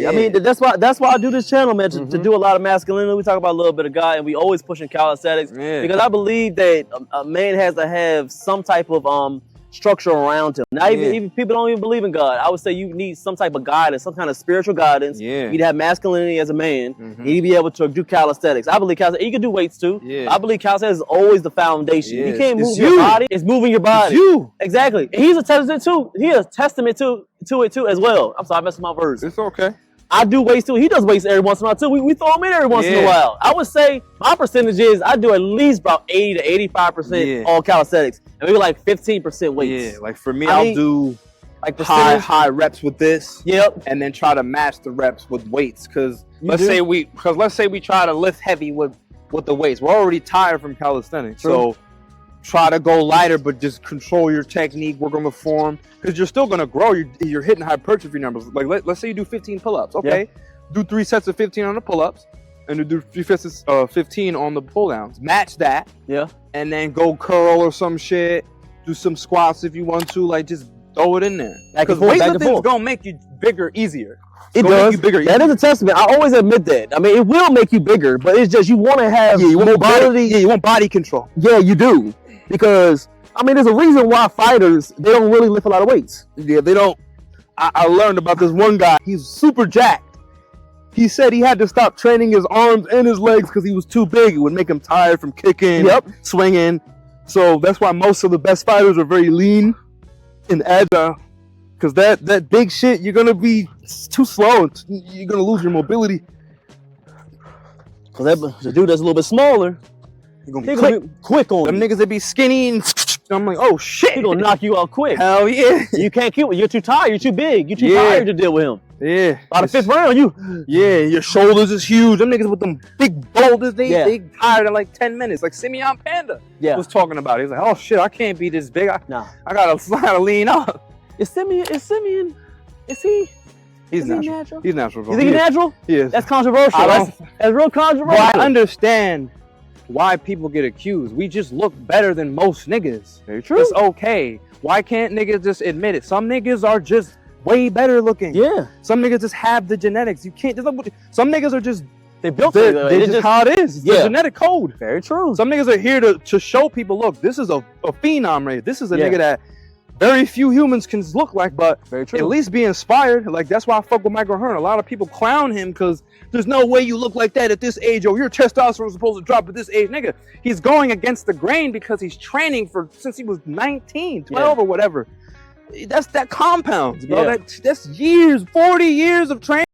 I mean, that's why I do this channel, man, to do a lot of masculinity. We talk about a little bit of God, and we always pushing calisthenics because I believe that a man has to have some type of structure around him. Not even people don't even believe in God. I would say you need some type of guidance, some kind of spiritual guidance. You need to have masculinity as a man. You need to be able to do calisthenics. I believe calisthenics. You can do weights too. I believe calisthenics is always the foundation. You can't move your body. It's moving your body. It's you. Exactly. And he's a testament too. He is a testament to it too as well. I'm sorry, I messed up my words. It's okay. I do weights too. He does weights every once in a while too. We throw him in every once in a while. I would say my percentage is I do at least about 80 to 85% all calisthenics, and maybe like 15% weights. Yeah, like for me, I'll do like high reps with this. And then try to match the reps with weights. Because let's say we try to lift heavy with the weights. We're already tired from calisthenics, so try to go lighter, but just control your technique, work on the form, because you're still gonna grow. You're hitting hypertrophy numbers. Like let's say you do 15 pull-ups. Okay, do 3 sets of 15 on the pull-ups, and you do 3 sets of 15 on the pull-downs. Match that. And then go curl or some shit. Do some squats if you want to. Like just throw it in there. Because weightlifting is gonna make you bigger easier. It does. That is a testament. I always admit that. I mean, it will make you bigger, but it's just you want to have mobility. You want body control. Yeah, you do. Because I mean, there's a reason why fighters they don't really lift a lot of weights. Yeah, they don't. I learned about this one guy. He's super jacked. He said he had to stop training his arms and his legs because he was too big. It would make him tired from kicking, swinging. So that's why most of the best fighters are very lean and agile. Because that big shit, you're gonna be too slow. You're gonna lose your mobility. Because the dude that's a little bit smaller, he's gonna be quick on them niggas that be skinny and I'm like, oh shit. He gonna knock you out quick. Hell yeah. You can't keep it. You're too tired. You're too big. You're too tired to deal with him. Yeah. By the 5th round, your shoulders is huge. Them niggas with them big boulders, they tired in like 10 minutes. Like Simeon Panda was talking about it. He's like, oh shit, I can't be this big. I gotta lean up. Is Simeon, is he? He's natural. He's natural. You think he's natural? Yes. That's controversial. That's real controversial. Well, I understand why people get accused. We just look better than most niggas. Very true. It's okay. Why can't niggas just admit it? Some niggas are just way better looking. Yeah. Some niggas just have the genetics. You can't just some niggas are just they built it. It's just how it is. It's the genetic code. Very true. Some niggas are here to show people, look, this is a phenom right. This is a nigga that very few humans can look like, but at least be inspired. Like that's why I fuck with Michael Hearn. A lot of people clown him because there's no way you look like that at this age. Oh, your testosterone is supposed to drop at this age, nigga. He's going against the grain because he's training since he was 19, 12 or whatever. That's that compounds, bro. That's years, 40 years of training.